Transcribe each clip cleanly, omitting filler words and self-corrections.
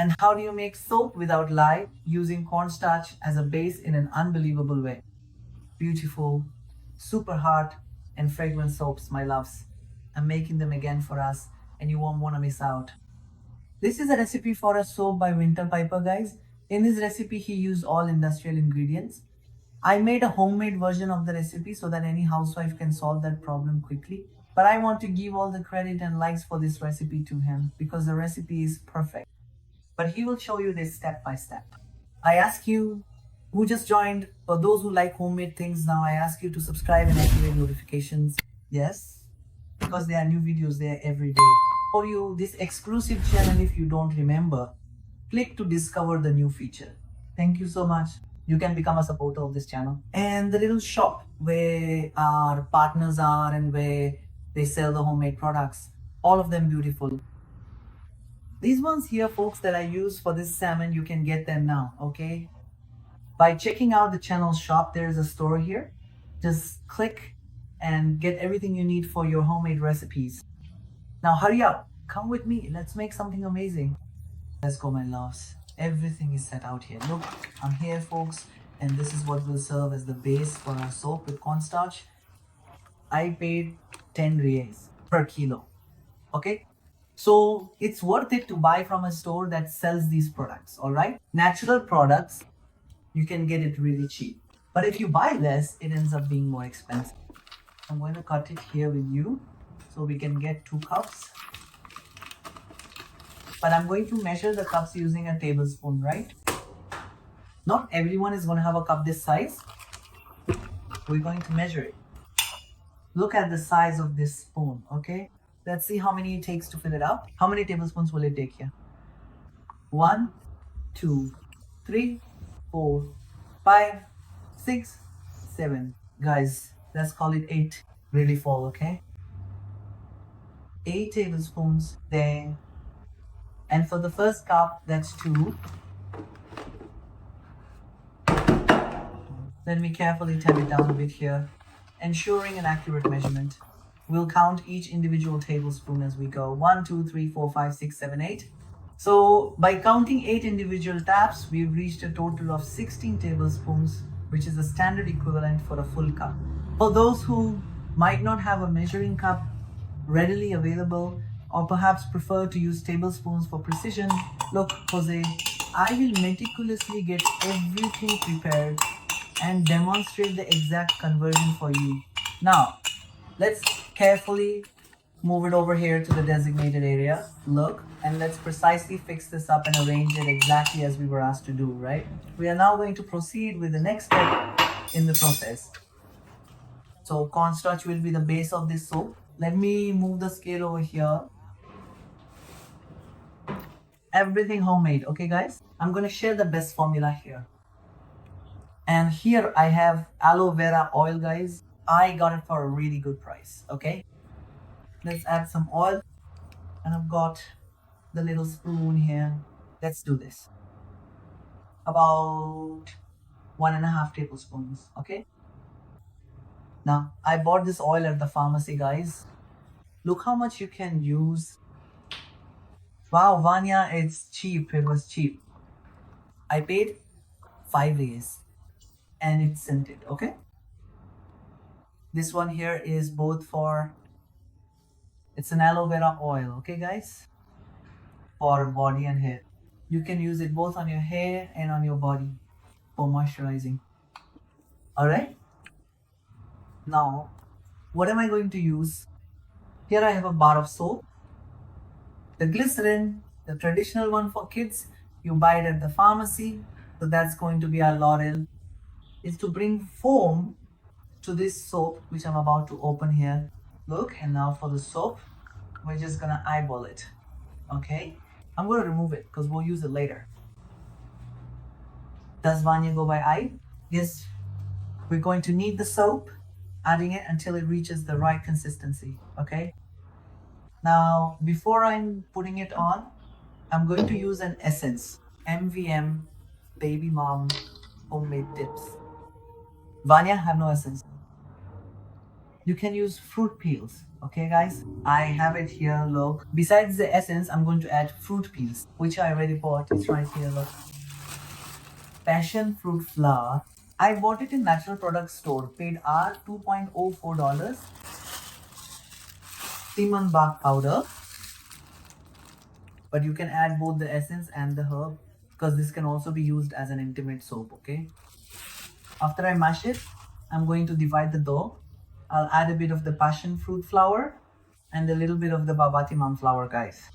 And how do you make soap without lye using cornstarch as a base in an unbelievable way? Beautiful, super hot, and fragrant soaps, my loves. I'm making them again for us, and you won't want to miss out. This is a recipe for a soap by Winter Piper, guys. In this recipe, he used all industrial ingredients. I made a homemade version of the recipe so that any housewife can solve that problem quickly. But I want to give all the credit and likes for this recipe to him because the recipe is perfect. But he will show you this step by step. I ask you who just joined, for those who like homemade things now, I ask you to subscribe and activate notifications. Yes, because there are new videos there every day. For you, this exclusive channel, if you don't remember, click to discover the new feature. Thank you so much. You can become a supporter of this channel. And the little shop where our partners are and where they sell the homemade products, all of them beautiful. These ones here, folks, that I use for this salmon, you can get them now, okay? By checking out the channel shop, there is a store here. Just click and get everything you need for your homemade recipes. Now hurry up, come with me, let's make something amazing. Let's go, my loves. Everything is set out here. Look, I'm here, folks, and this is what will serve as the base for our soap with cornstarch. I paid 10 reais per kilo, okay? So it's worth it to buy from a store that sells these products, all right? Natural products, you can get it really cheap. But if you buy less, it ends up being more expensive. I'm going to cut it here with you so we can get 2 cups. But I'm going to measure the cups using a tablespoon, right? Not everyone is going to have a cup this size. We're going to measure it. Look at the size of this spoon, okay? Let's see how many it takes to fill it up. How many tablespoons will it take here? 1, 2, 3, 4, 5, 6, 7. Guys, let's call it 8. Really full, okay? 8 tablespoons there. And for the first cup, that's 2. Let me carefully tap it down a bit here, ensuring an accurate measurement. We'll count each individual tablespoon as we go. 1, 2, 3, 4, 5, 6, 7, 8. So by counting 8 individual taps, we've reached a total of 16 tablespoons, which is the standard equivalent for a full cup. For those who might not have a measuring cup readily available, or perhaps prefer to use tablespoons for precision, look, Jose, I will meticulously get everything prepared and demonstrate the exact conversion for you. Now, let's carefully move it over here to the designated area. Look, and let's precisely fix this up and arrange it exactly as we were asked to do, right? We are now going to proceed with the next step in the process. So cornstarch will be the base of this soap. Let me move the scale over here. Everything homemade, okay guys? I'm gonna share the best formula here. And here I have aloe vera oil, guys. I got it for a really good price, okay? Let's add some oil. And I've got the little spoon here. Let's do this. About 1.5 tablespoons, okay? Now, I bought this oil at the pharmacy, guys. Look how much you can use. Wow, Vânia, it's cheap. It was cheap. I paid 5 reais and it's scented, okay? This one here is both for, it's an aloe vera oil, okay guys? For body and hair. You can use it both on your hair and on your body for moisturizing. Alright? Now, what am I going to use? Here I have a bar of soap. The glycerin, the traditional one for kids, you buy it at the pharmacy. So that's going to be our L'Oreal. Is to bring foam to this soap, which I'm about to open here. Look, and now for the soap, we're just gonna eyeball it. Okay? I'm gonna remove it because we'll use it later. Does Vânia go by eye? Yes. We're going to knead the soap, adding it until it reaches the right consistency. Okay? Now, before I'm putting it on, I'm going to use an essence. MVM Baby Mom Homemade Tips. Vânia, have no essence. You can use fruit peels. Okay guys, I have it here, look. Besides the essence, I'm going to add fruit peels, which I already bought. It's right here, look. Passion fruit flour. I bought it in Natural Products Store, paid R $2.04. Cinnamon bark powder. But you can add both the essence and the herb, because this can also be used as an intimate soap, okay? After I mash it, I'm going to divide the dough. I'll add a bit of the passion fruit flour and a little bit of the barbatimão flour, guys.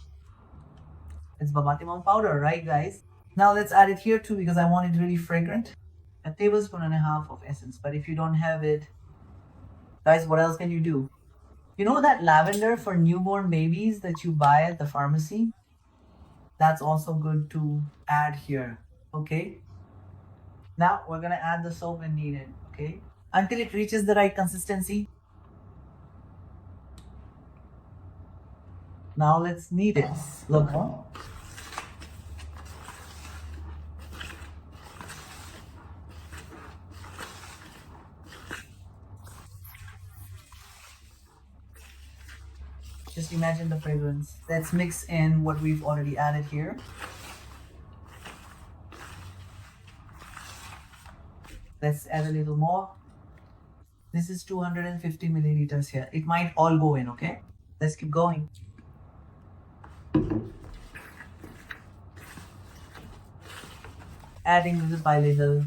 It's barbatimão powder, right guys? Now let's add it here too, because I want it really fragrant. A tablespoon and a half of essence, but if you don't have it, guys, what else can you do? You know that lavender for newborn babies that you buy at the pharmacy? That's also good to add here, okay? Now we're gonna add the soap and knead it, okay? Until it reaches the right consistency. Now let's knead it. Look. Just imagine the fragrance. Let's mix in what we've already added here. Let's add a little more. This is 250 milliliters here. It might all go in, okay? Let's keep going. Adding little by little.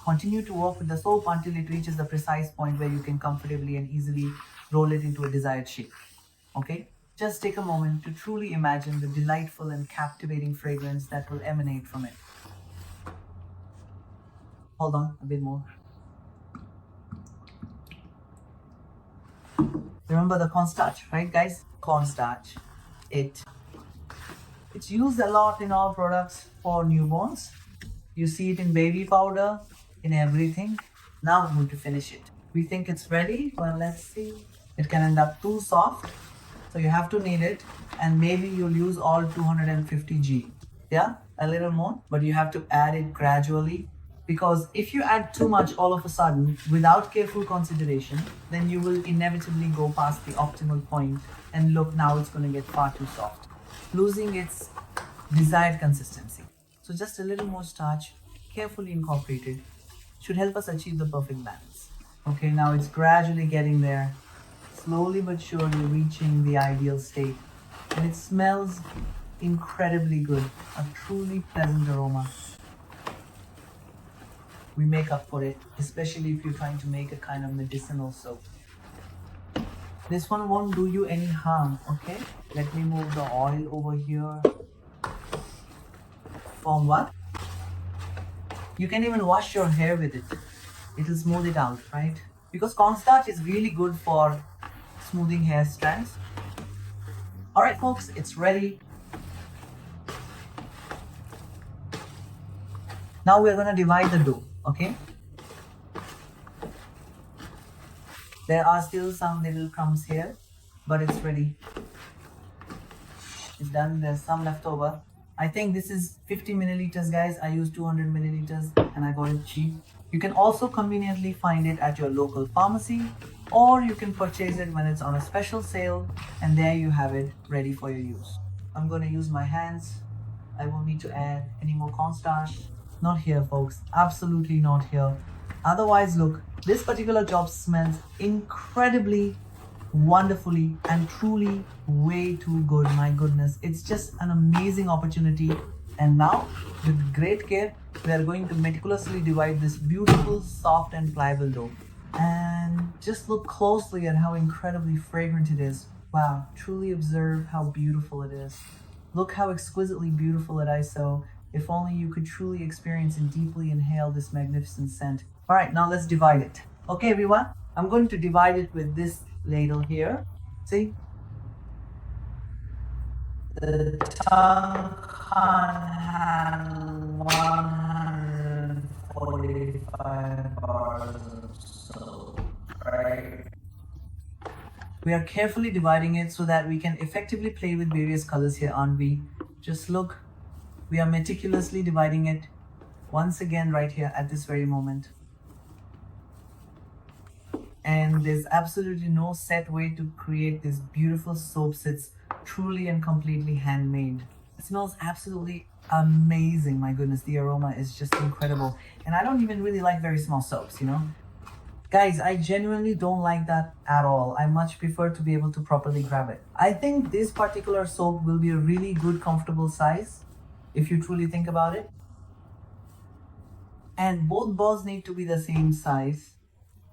Continue to work with the soap until it reaches the precise point where you can comfortably and easily roll it into a desired shape. Okay? Just take a moment to truly imagine the delightful and captivating fragrance that will emanate from it. Hold on, a bit more. Remember the cornstarch, right guys? Cornstarch. It's used a lot in all products for newborns. You see it in baby powder, in everything. Now I'm going to finish it. We think it's ready. Well, let's see. It can end up too soft, so you have to knead it, and maybe you'll use all 250 G. Yeah, a little more, but you have to add it gradually, because if you add too much all of a sudden without careful consideration, then you will inevitably go past the optimal point, and look, now it's going to get far too soft, losing its desired consistency. So just a little more starch, carefully incorporated, should help us achieve the perfect balance. Okay, now it's gradually getting there, slowly but surely reaching the ideal state, and it smells incredibly good, a truly pleasant aroma. We make up for it, especially if you're trying to make a kind of medicinal soap. This one won't do you any harm, okay? Let me move the oil over here. Form what? You can even wash your hair with it. It'll smooth it out, right? Because cornstarch is really good for smoothing hair strands. Alright folks, it's ready. Now we're gonna divide the dough, okay? There are still some little crumbs here, but it's ready. It's done, there's some left over. I think this is 50 milliliters, guys. I used 200 milliliters and I got it cheap. You can also conveniently find it at your local pharmacy, or you can purchase it when it's on a special sale, and there you have it ready for your use. I'm going to use my hands. I won't need to add any more cornstarch. Not here, folks. Absolutely not here. Otherwise, look, this particular job smells incredibly, wonderfully, and truly way too good. My goodness, it's just an amazing opportunity. And now, with great care, we are going to meticulously divide this beautiful, soft and pliable dough. And just look closely at how incredibly fragrant it is. Wow, truly observe how beautiful it is. Look how exquisitely beautiful it is. So if only you could truly experience and deeply inhale this magnificent scent. All right, now let's divide it. Okay, everyone, I'm going to divide it with this ladle here. See? The tongue can't handle 145 bars of soap, right? We are carefully dividing it so that we can effectively play with various colors here, aren't we? Just look, we are meticulously dividing it once again right here at this very moment. And there's absolutely no set way to create this beautiful soaps. It's truly and completely handmade. It smells absolutely amazing. My goodness, the aroma is just incredible. And I don't even really like very small soaps, you know? Guys, I genuinely don't like that at all. I much prefer to be able to properly grab it. I think this particular soap will be a really good, comfortable size if you truly think about it. And both balls need to be the same size,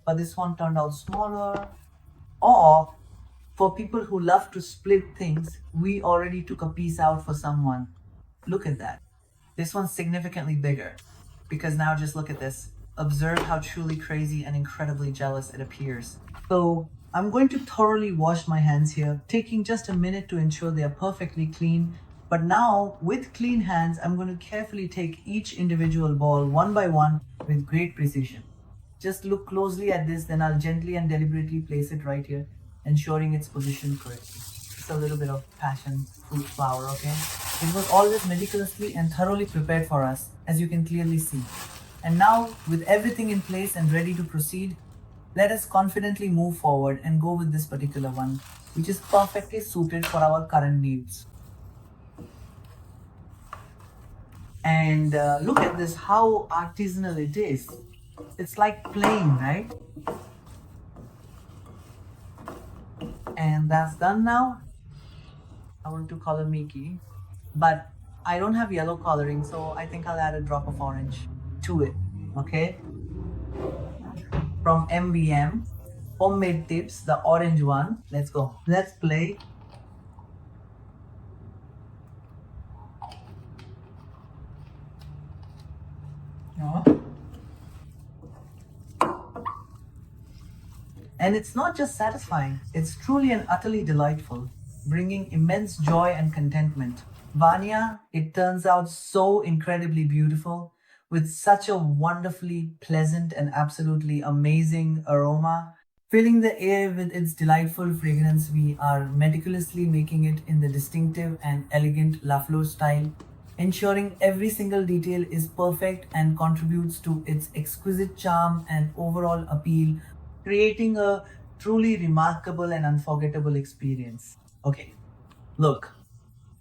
but this one turned out smaller. Or for people who love to split things, we already took a piece out for someone. Look at that. This one's significantly bigger because now just look at this. Observe how truly crazy and incredibly jealous it appears. So I'm going to thoroughly wash my hands here, taking just a minute to ensure they are perfectly clean. But now, with clean hands, I'm going to carefully take each individual ball one by one with great precision. Just look closely at this, then I'll gently and deliberately place it right here, ensuring it's positioned correctly. Just a little bit of passion fruit flour, okay? It was always meticulously and thoroughly prepared for us, as you can clearly see. And now, with everything in place and ready to proceed, let us confidently move forward and go with this particular one, which is perfectly suited for our current needs. And look at this, how artisanal it is. It's like playing, right? And that's done now. I want to color Mickey, but I don't have yellow coloring, so I think I'll add a drop of orange to it, okay? From MBM, Homemade Tips, the orange one. Let's go. Let's play. And it's not just satisfying, it's truly and utterly delightful, bringing immense joy and contentment. Vanya, it turns out so incredibly beautiful, with such a wonderfully pleasant and absolutely amazing aroma. Filling the air with its delightful fragrance, we are meticulously making it in the distinctive and elegant La Fleur style, ensuring every single detail is perfect and contributes to its exquisite charm and overall appeal, creating a truly remarkable and unforgettable experience. Okay, look,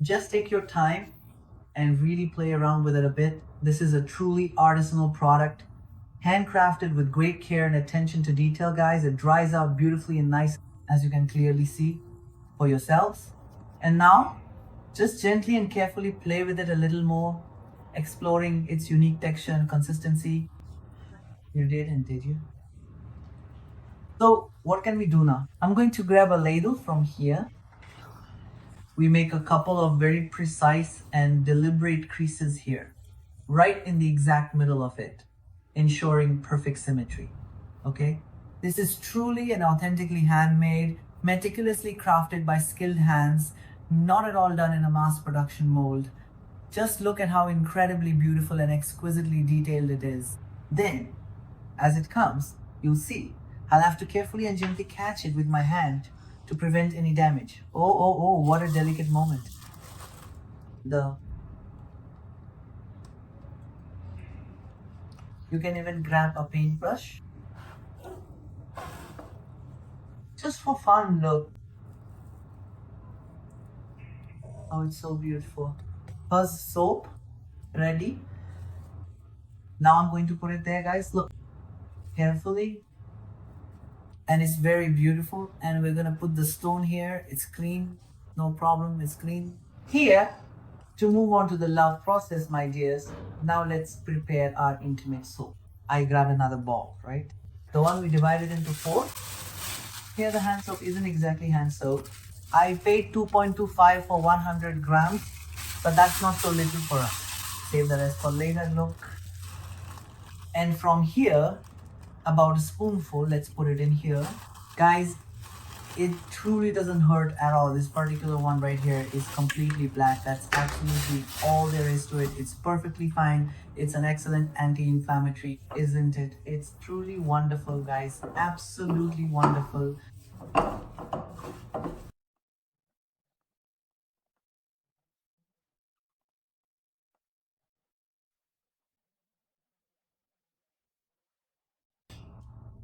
just take your time and really play around with it a bit. This is a truly artisanal product, handcrafted with great care and attention to detail, guys. It dries out beautifully and nice, as you can clearly see for yourselves. And now, just gently and carefully play with it a little more, exploring its unique texture and consistency. You didn't, did you? So, what can we do now? I'm going to grab a ladle from here. We make a couple of very precise and deliberate creases here, right in the exact middle of it, ensuring perfect symmetry. Okay? This is truly and authentically handmade, meticulously crafted by skilled hands, not at all done in a mass production mold. Just look at how incredibly beautiful and exquisitely detailed it is. Then, as it comes, you'll see, I'll have to carefully and gently catch it with my hand to prevent any damage. Oh, what a delicate moment. The You can even grab a paintbrush just for fun. Look, oh, it's so beautiful. First soap ready. Now I'm going to put it there, guys. Look carefully, and it's very beautiful. And we're gonna put the stone here. It's clean, no problem. It's clean here. To move on to the love process, my dears, now let's prepare our intimate soap. I grab another ball, right? The one we divided into four. Here the hand soap isn't exactly hand soap. I paid 2.25 for 100 grams, but that's not so little for us. Save the rest for later, look. And from here, about a spoonful, let's put it in here. Guys, it truly doesn't hurt at all. This particular one right here is completely black. That's absolutely all there is to it. It's perfectly fine. It's an excellent anti-inflammatory, isn't it? It's truly wonderful, guys. Absolutely wonderful.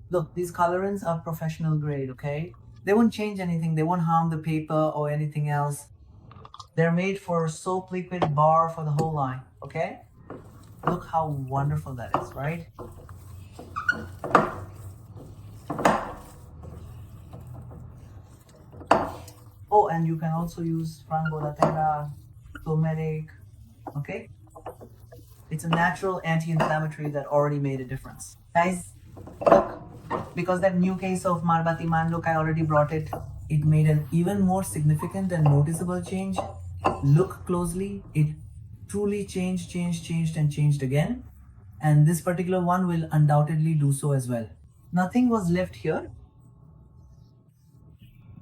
Look, these colorants are professional grade, okay? They won't change anything, they won't harm the paper or anything else. They're made for soap, liquid, bar, for the whole line, okay? Look how wonderful that is, right? Oh, and you can also use frango da terra, turmeric, okay? It's a natural anti-inflammatory that already made a difference. Guys, look, because that new case of Barbatiman, look, I already brought it. It made an even more significant and noticeable change. Look closely, it truly changed and changed again. And this particular one will undoubtedly do so as well. Nothing was left here.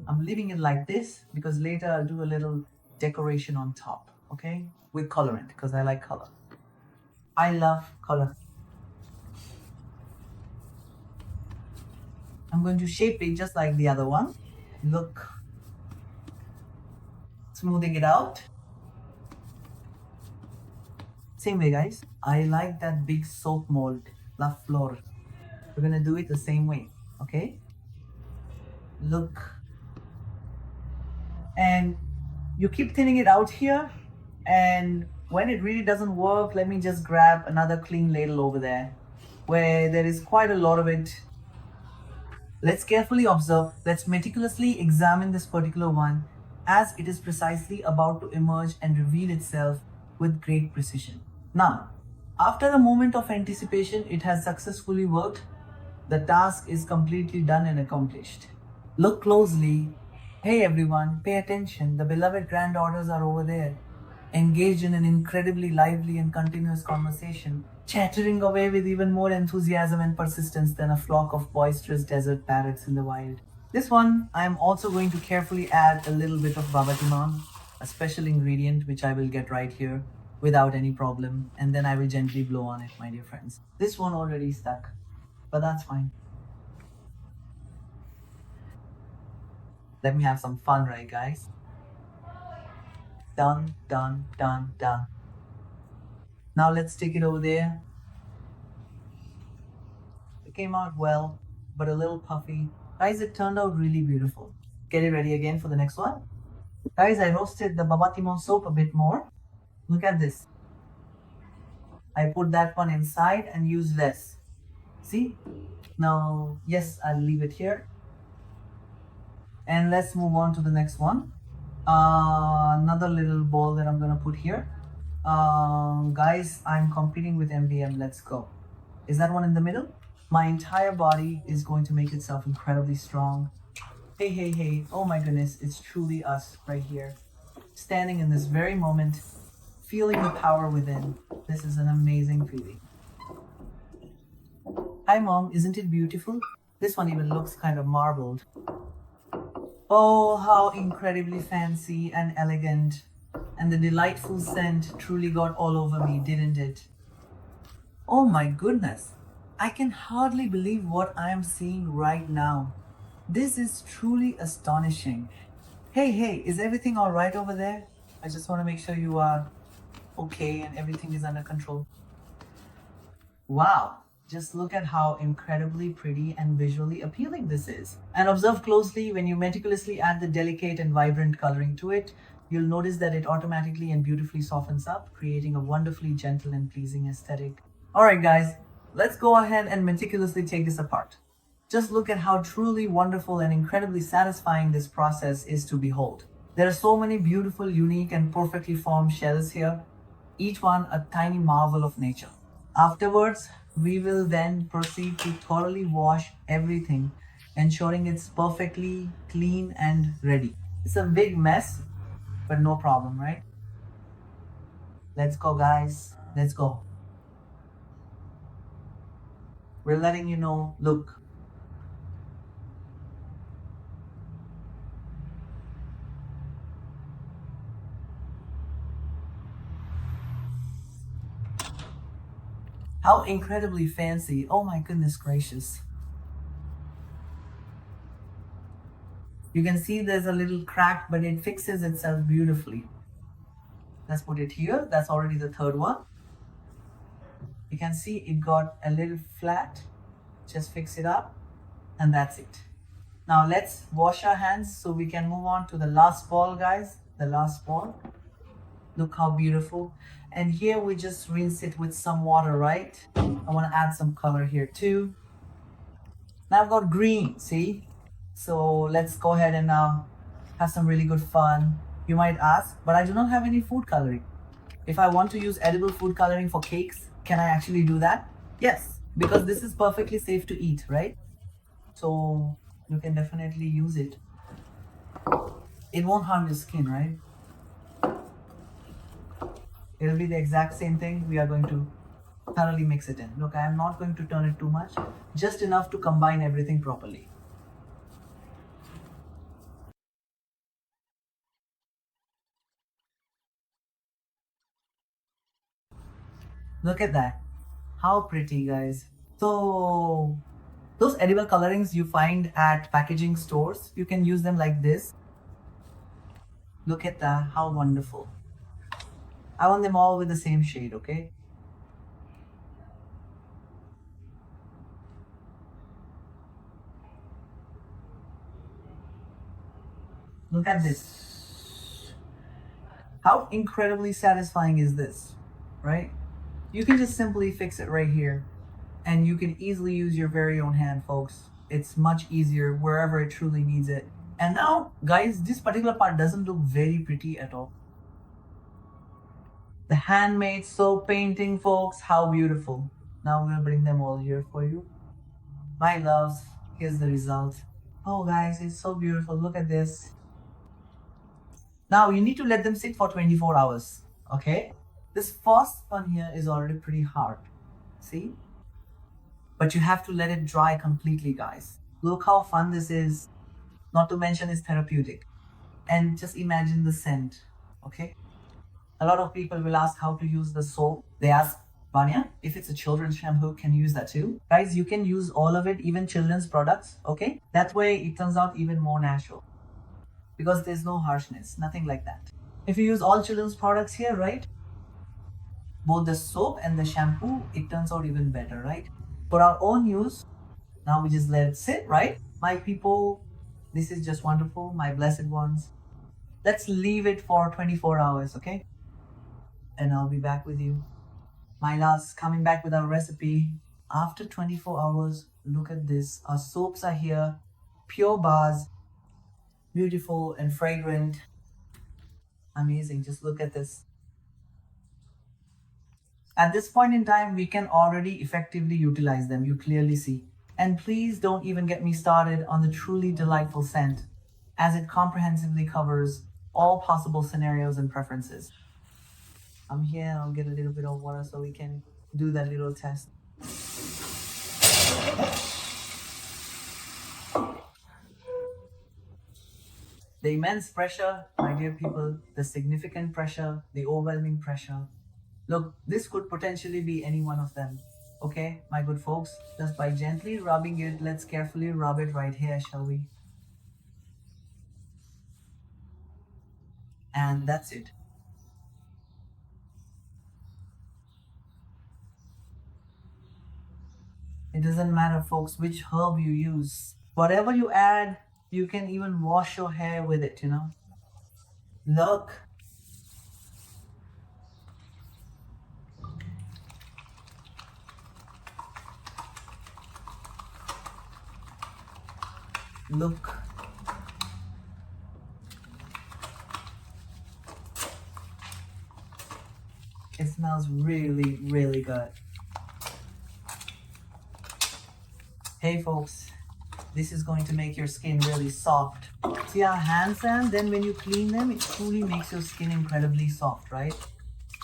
I'm leaving it like this because later I'll do a little decoration on top, okay? With colorant, because I like color. I love color. I'm going to shape it just like the other one. Look. Smoothing it out. Same way, guys. I like that big soap mold, La Flor. We're gonna do it the same way, okay? Look. And you keep thinning it out here, and when it really doesn't work, let me just grab another clean ladle over there where there is quite a lot of it. Let's carefully observe, let's meticulously examine this particular one as it is precisely about to emerge and reveal itself with great precision. Now, after a moment of anticipation, it has successfully worked. The task is completely done and accomplished. Look closely. Hey everyone, pay attention. The beloved granddaughters are over there, engaged in an incredibly lively and continuous conversation, chattering away with even more enthusiasm and persistence than a flock of boisterous desert parrots in the wild. This one, I am also going to carefully add a little bit of barbatimão, a special ingredient which I will get right here without any problem, and then I will gently blow on it, my dear friends. This one already stuck, but that's fine. Let me have some fun, right, guys? Done, done, done, done. Now let's take it over there. It came out well, but a little puffy. Guys, it turned out really beautiful. Get it ready again for the next one. Guys, I roasted the barbatimão soap a bit more. Look at this. I put that one inside and used less. See? Now, yes, I'll leave it here. And let's move on to the next one. Another little bowl that I'm gonna put here. Guys, I'm competing with MDM. Let's go. Is that one in the middle? My entire body is going to make itself incredibly strong. Hey, hey, hey. Oh my goodness, it's truly us right here. Standing in this very moment, feeling the power within. This is an amazing feeling. Hi mom, isn't it beautiful? This one even looks kind of marbled. Oh, how incredibly fancy and elegant. And the delightful scent truly got all over me, didn't it? Oh my goodness. I can hardly believe what I am seeing right now. This is truly astonishing. Hey, hey, is everything all right over there? I just want to make sure you are okay and everything is under control. Wow. Just look at how incredibly pretty and visually appealing this is. And observe closely, when you meticulously add the delicate and vibrant coloring to it, you'll notice that it automatically and beautifully softens up, creating a wonderfully gentle and pleasing aesthetic. Alright guys, let's go ahead and meticulously take this apart. Just look at how truly wonderful and incredibly satisfying this process is to behold. There are so many beautiful, unique and perfectly formed shells here, each one a tiny marvel of nature. Afterwards, we will then proceed to thoroughly wash everything, ensuring it's perfectly clean and ready. It's a big mess, but no problem, right? Let's go, guys. Let's go. We're letting you know, look. How incredibly fancy. Oh my goodness gracious. You can see there's a little crack, but it fixes itself beautifully. Let's put it here. That's already the third one. You can see it got a little flat. Just fix it up. And that's it. Now let's wash our hands so we can move on to the last ball, guys. The last ball. Look how beautiful. And here we just rinse it with some water, right? I want to add some color here too. Now I've got green, see? So let's go ahead and have some really good fun. You might ask, but I do not have any food coloring. If I want to use edible food coloring for cakes, can I actually do that? Yes, because this is perfectly safe to eat, right? So you can definitely use it. It won't harm your skin, right? It'll be the exact same thing. We are going to thoroughly mix it in. Look, I am not going to turn it too much, just enough to combine everything properly. Look at that. How pretty, guys. So those edible colorings you find at packaging stores, you can use them like this. Look at that. How wonderful. I want them all with the same shade, okay? Look at this. How incredibly satisfying is this, right? You can just simply fix it right here, and you can easily use your very own hand, folks. It's much easier wherever it truly needs it. And now, guys, this particular part doesn't look very pretty at all. The handmade soap painting, folks, how beautiful. Now I'm gonna bring them all here for you. My loves, here's the result. Oh, guys, it's so beautiful. Look at this. Now you need to let them sit for 24 hours, okay? This first one here is already pretty hard, see? But you have to let it dry completely, guys. Look how fun this is. Not to mention it's therapeutic. And just imagine the scent, okay? A lot of people will ask how to use the soap. They ask, Vanya, if it's a children's shampoo, can you use that too? Guys, you can use all of it, even children's products, okay? That way it turns out even more natural. Because there's no harshness, nothing like that. If you use all children's products here, right? Both the soap and the shampoo, it turns out even better, right? For our own use, now we just let it sit, right? My people, this is just wonderful, my blessed ones. Let's leave it for 24 hours, okay? And I'll be back with you. My loves, coming back with our recipe. After 24 hours, look at this. Our soaps are here, pure bars, beautiful and fragrant. Amazing, just look at this. At this point in time, we can already effectively utilize them, you clearly see. And please don't even get me started on the truly delightful scent, as it comprehensively covers all possible scenarios and preferences. I'm here, I'll get a little bit of water so we can do that little test. The immense pressure, my dear people, the significant pressure, the overwhelming pressure. Look, this could potentially be any one of them. Okay, my good folks, just by gently rubbing it, let's carefully rub it right here, shall we? And that's it. It doesn't matter, folks, which herb you use. Whatever you add, you can even wash your hair with it, you know. Look. Look. It smells really, really good. Hey folks, this is going to make your skin really soft. See our hands, and then when you clean them, it truly makes your skin incredibly soft, right?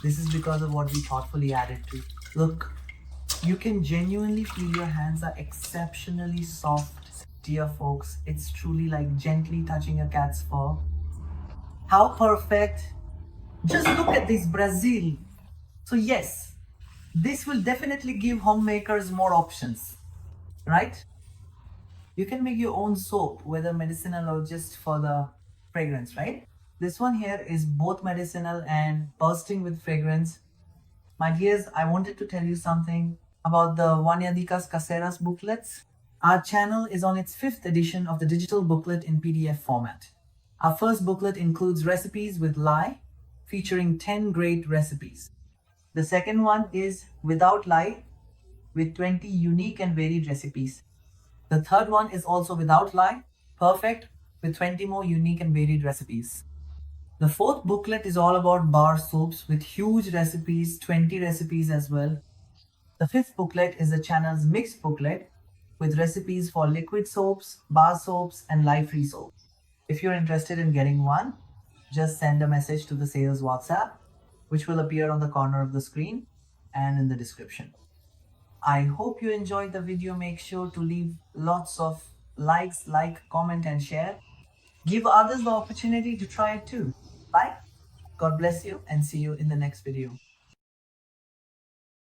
This is because of what we thoughtfully added to. Look, you can genuinely feel your hands are exceptionally soft. Dear folks, it's truly like gently touching a cat's fur. How perfect. Just look at this Brazil. So yes, this will definitely give homemakers more options, right? You can make your own soap, whether medicinal or just for the fragrance, right? This one here is both medicinal and bursting with fragrance. My dears, I wanted to tell you something about the Vânia Dicas Caseiras booklets. Our channel is on its 5th edition of the digital booklet in PDF format. Our first booklet includes recipes with lye, featuring 10 great recipes. The second one is without lye, with 20 unique and varied recipes. The third one is also without lye, perfect, with 20 more unique and varied recipes. The fourth booklet is all about bar soaps with huge recipes, 20 recipes as well. The fifth booklet is the channel's mixed booklet with recipes for liquid soaps, bar soaps, and lye-free soaps. If you're interested in getting one, just send a message to the sales WhatsApp, which will appear on the corner of the screen and in the description. I hope you enjoyed the video. Make sure to leave lots of likes, comment, and share. Give others the opportunity to try it too. Bye. God bless you and see you in the next video.